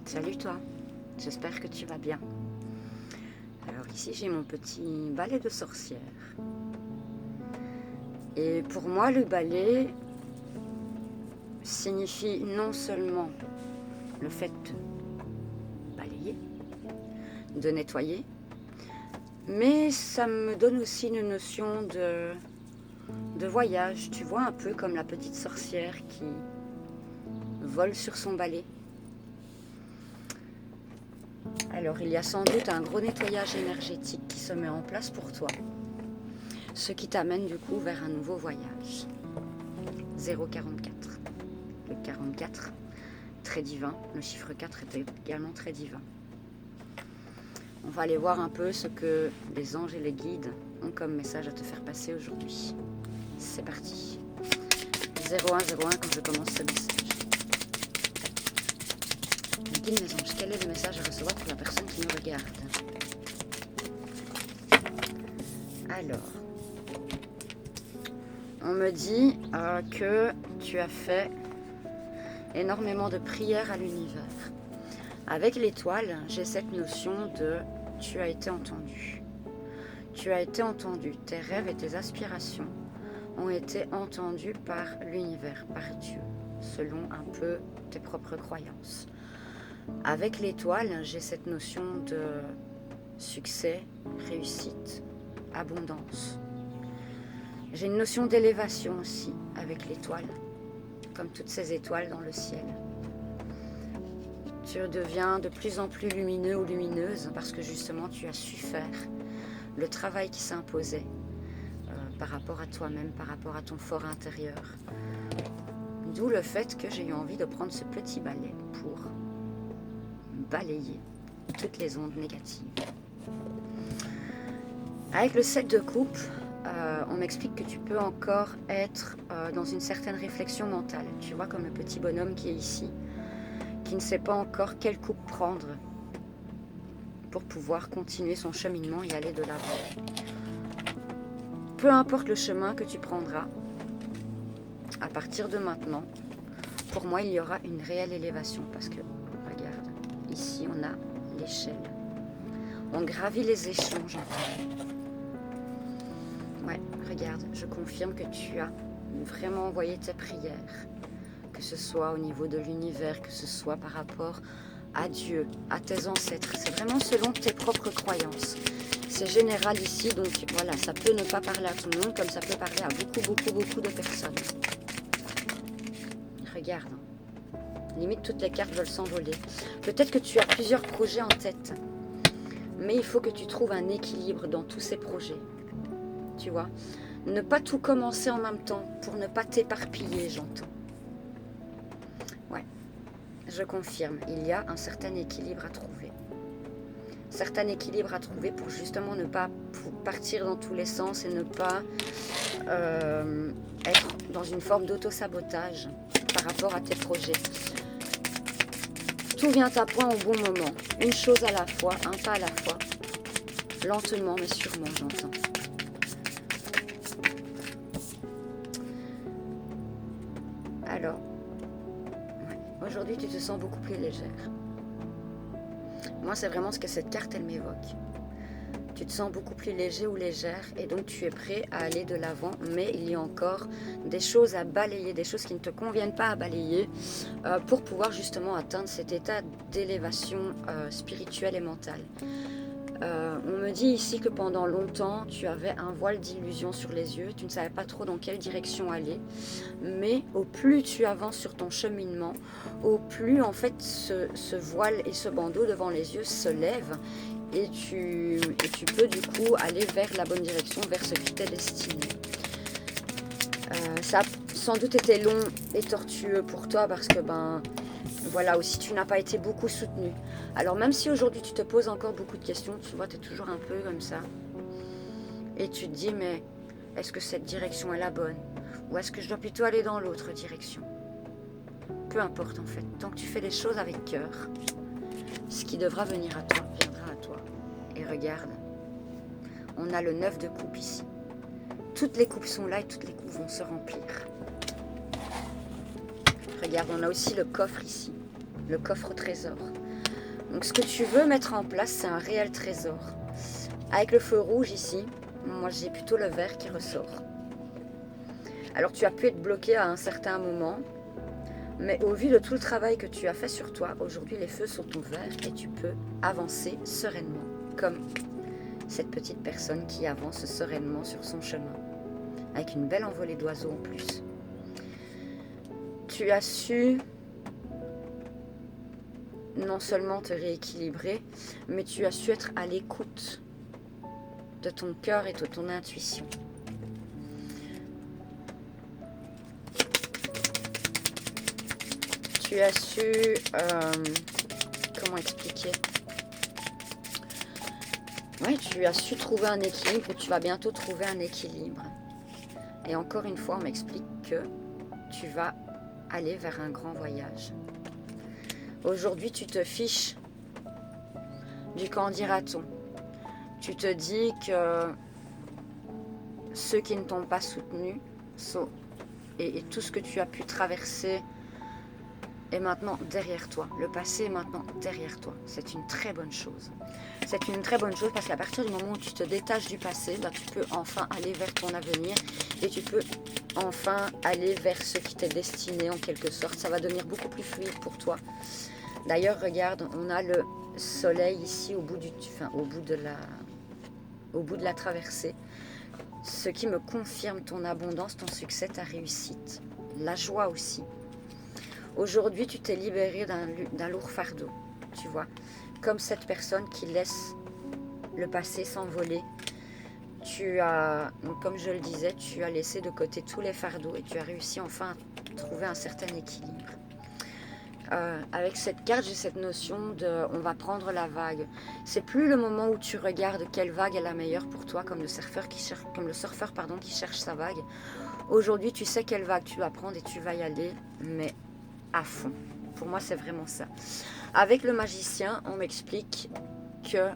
Salut toi, j'espère que tu vas bien. Alors ici j'ai mon petit balai de sorcière. Et pour moi le balai signifie non seulement le fait de balayer, de nettoyer, mais ça me donne aussi une notion de voyage. Tu vois, un peu comme la petite sorcière qui vole sur son balai. Alors il y a sans doute un gros nettoyage énergétique qui se met en place pour toi, ce qui t'amène du coup vers un nouveau voyage. 044. Le 44, très divin. Le chiffre 4 est également très divin. On va aller voir un peu ce que les anges et les guides ont comme message à te faire passer aujourd'hui. C'est parti. 0101 quand je commence ce message. Mes guides, mes anges, quel est le message à recevoir pour la personne qui nous regarde? Alors, on me dit que tu as fait énormément de prières à l'univers. Avec l'étoile, j'ai cette notion de tu as été entendu. Tu as été entendu. Tes rêves et tes aspirations ont été entendus par l'univers, par Dieu, selon un peu tes propres croyances. Avec l'étoile, j'ai cette notion de succès, réussite, abondance. J'ai une notion d'élévation aussi avec l'étoile, comme toutes ces étoiles dans le ciel. Tu deviens de plus en plus lumineux ou lumineuse parce que justement tu as su faire le travail qui s'imposait par rapport à toi-même, par rapport à ton fort intérieur. D'où le fait que j'ai eu envie de prendre ce petit balai pour balayer toutes les ondes négatives. Avec le 7 de coupe, on m'explique que tu peux encore être dans une certaine réflexion mentale. Tu vois, comme le petit bonhomme qui est ici, qui ne sait pas encore quelle coupe prendre pour pouvoir continuer son cheminement et aller de l'avant. Peu importe le chemin que tu prendras, à partir de maintenant, pour moi, il y aura une réelle élévation parce que, regarde, ici on a l'échelle. On gravit les échelons, j'entends. Ouais, regarde, je confirme que tu as vraiment envoyé tes prières, que ce soit au niveau de l'univers, que ce soit par rapport à Dieu, à tes ancêtres. C'est vraiment selon tes propres croyances. C'est général ici, donc voilà, ça peut ne pas parler à tout le monde, comme ça peut parler à beaucoup de personnes. Regarde, limite toutes les cartes veulent s'envoler. Peut-être que tu as plusieurs projets en tête, mais il faut que tu trouves un équilibre dans tous ces projets. Tu vois, ne pas tout commencer en même temps pour ne pas t'éparpiller, j'entends. Ouais, je confirme, il y a un certain équilibre à trouver. Certain équilibre à trouver pour justement ne pas partir dans tous les sens et ne pas être dans une forme d'auto-sabotage par rapport à tes projets. Tout vient à point au bon moment, une chose à la fois, un pas à la fois, lentement mais sûrement, j'entends. Alors, ouais, aujourd'hui tu te sens beaucoup plus légère. Moi, c'est vraiment ce que cette carte, elle m'évoque. Tu te sens beaucoup plus léger ou légère et donc tu es prêt à aller de l'avant, mais il y a encore des choses à balayer, des choses qui ne te conviennent pas à balayer pour pouvoir justement atteindre cet état d'élévation spirituelle et mentale. On me dit ici que pendant longtemps, tu avais un voile d'illusion sur les yeux, tu ne savais pas trop dans quelle direction aller, mais au plus tu avances sur ton cheminement, au plus en fait ce voile et ce bandeau devant les yeux se lèvent et tu peux du coup aller vers la bonne direction, vers ce qui t'est destiné. Ça a sans doute été long et tortueux pour toi parce que voilà, aussi tu n'as pas été beaucoup soutenu. Alors même si aujourd'hui tu te poses encore beaucoup de questions, tu vois, tu es toujours un peu comme ça. Et tu te dis, mais est-ce que cette direction est la bonne? Ou est-ce que je dois plutôt aller dans l'autre direction? Peu importe en fait, tant que tu fais les choses avec cœur, ce qui devra venir à toi, viendra à toi. Et regarde, on a le 9 de coupe ici. Toutes les coupes sont là et toutes les coupes vont se remplir. Regarde, on a aussi le coffre ici, le coffre au trésor. Donc ce que tu veux mettre en place, c'est un réel trésor. Avec le feu rouge ici, moi j'ai plutôt le vert qui ressort. Alors tu as pu être bloqué à un certain moment, mais au vu de tout le travail que tu as fait sur toi, aujourd'hui les feux sont ouverts et tu peux avancer sereinement, comme cette petite personne qui avance sereinement sur son chemin, avec une belle envolée d'oiseaux en plus. Tu as su non seulement te rééquilibrer, mais tu as su être à l'écoute de ton cœur et de ton intuition. Tu as su, comment expliquer? Oui, tu as su trouver un équilibre, ou tu vas bientôt trouver un équilibre. Et encore une fois, on m'explique que tu vas aller vers un grand voyage. Aujourd'hui, tu te fiches du qu'en dira-t-on. Tu te dis que ceux qui ne t'ont pas soutenu et tout ce que tu as pu traverser est maintenant derrière toi. Le passé est maintenant derrière toi. C'est une très bonne chose. C'est une très bonne chose parce qu'à partir du moment où tu te détaches du passé, bah, tu peux enfin aller vers ton avenir et tu peux enfin aller vers ce qui t'est destiné en quelque sorte. Ça va devenir beaucoup plus fluide pour toi. D'ailleurs, regarde, on a le soleil ici au bout de la traversée. Ce qui me confirme ton abondance, ton succès, ta réussite. La joie aussi. Aujourd'hui, tu t'es libéré d'un lourd fardeau, tu vois. Comme cette personne qui laisse le passé s'envoler. Donc comme je le disais, tu as laissé de côté tous les fardeaux et tu as réussi enfin à trouver un certain équilibre. Avec cette carte, j'ai cette notion de on va prendre la vague. C'est plus le moment où tu regardes quelle vague est la meilleure pour toi, comme le surfeur qui cherche sa vague. Aujourd'hui, tu sais quelle vague tu vas prendre et tu vas y aller, mais à fond. Pour moi, c'est vraiment ça. Avec le magicien, on m'explique que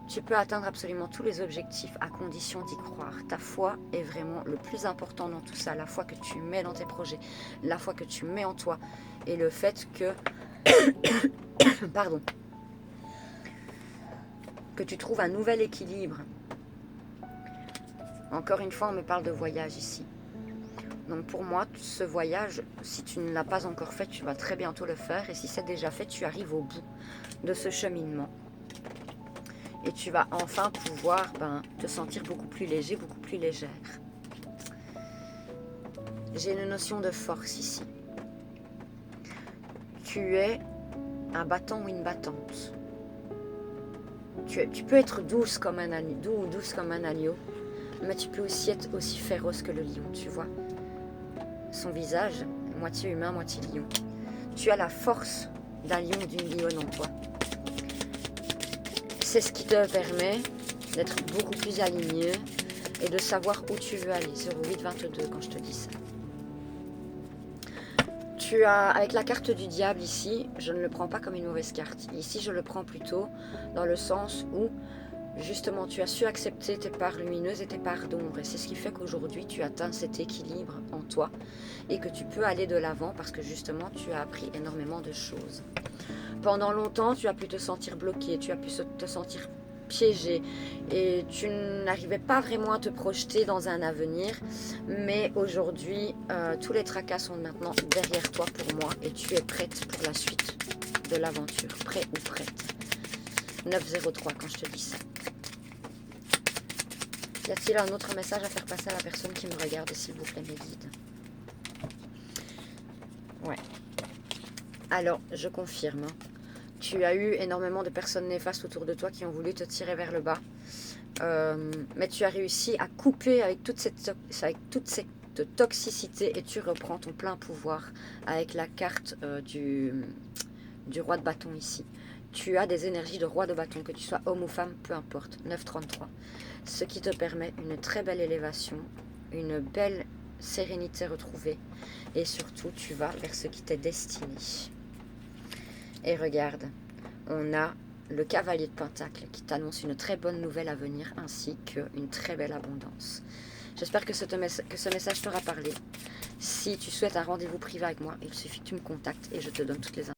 tu peux atteindre absolument tous les objectifs à condition d'y croire. Ta foi est vraiment le plus important dans tout ça. La foi que tu mets dans tes projets, la foi que tu mets en toi et le fait que pardon, que tu trouves un nouvel équilibre. Encore une fois, on me parle de voyage ici. Donc pour moi, ce voyage, si tu ne l'as pas encore fait, tu vas très bientôt le faire. Et si c'est déjà fait, tu arrives au bout de ce cheminement. Et tu vas enfin pouvoir te sentir beaucoup plus léger, beaucoup plus légère. J'ai une notion de force ici. Tu es un battant ou une battante. Tu peux être douce comme un agneau, douce comme un agneau, mais tu peux aussi être aussi féroce que le lion, tu vois. Son visage, moitié humain, moitié lion. Tu as la force d'un lion ou d'une lionne en toi. C'est ce qui te permet d'être beaucoup plus aligné et de savoir où tu veux aller. 0822 quand je te dis ça. Tu as, avec la carte du diable ici, je ne le prends pas comme une mauvaise carte. Ici, je le prends plutôt dans le sens où, justement, tu as su accepter tes parts lumineuses et tes parts d'ombre. Et c'est ce qui fait qu'aujourd'hui, tu atteins cet équilibre en toi et que tu peux aller de l'avant parce que, justement, tu as appris énormément de choses. Pendant longtemps, tu as pu te sentir bloqué, tu as pu te sentir piégé et tu n'arrivais pas vraiment à te projeter dans un avenir, mais aujourd'hui tous les tracas sont maintenant derrière toi pour moi et tu es prête pour la suite de l'aventure, prêt ou prête. 903 quand je te dis ça. Y a-t-il un autre message à faire passer à la personne qui me regarde, s'il vous plaît, mes guides? Ouais. Alors, je confirme. Tu as eu énormément de personnes néfastes autour de toi qui ont voulu te tirer vers le bas. Mais tu as réussi à couper avec toute cette toxicité et tu reprends ton plein pouvoir avec la carte du roi de bâton ici. Tu as des énergies de roi de bâton, que tu sois homme ou femme, peu importe. 933. Ce qui te permet une très belle élévation, une belle sérénité retrouvée et surtout tu vas vers ce qui t'est destiné. Et regarde, on a le cavalier de Pentacle qui t'annonce une très bonne nouvelle à venir ainsi qu'une très belle abondance. J'espère que ce message t'aura parlé. Si tu souhaites un rendez-vous privé avec moi, il suffit que tu me contactes et je te donne toutes les informations.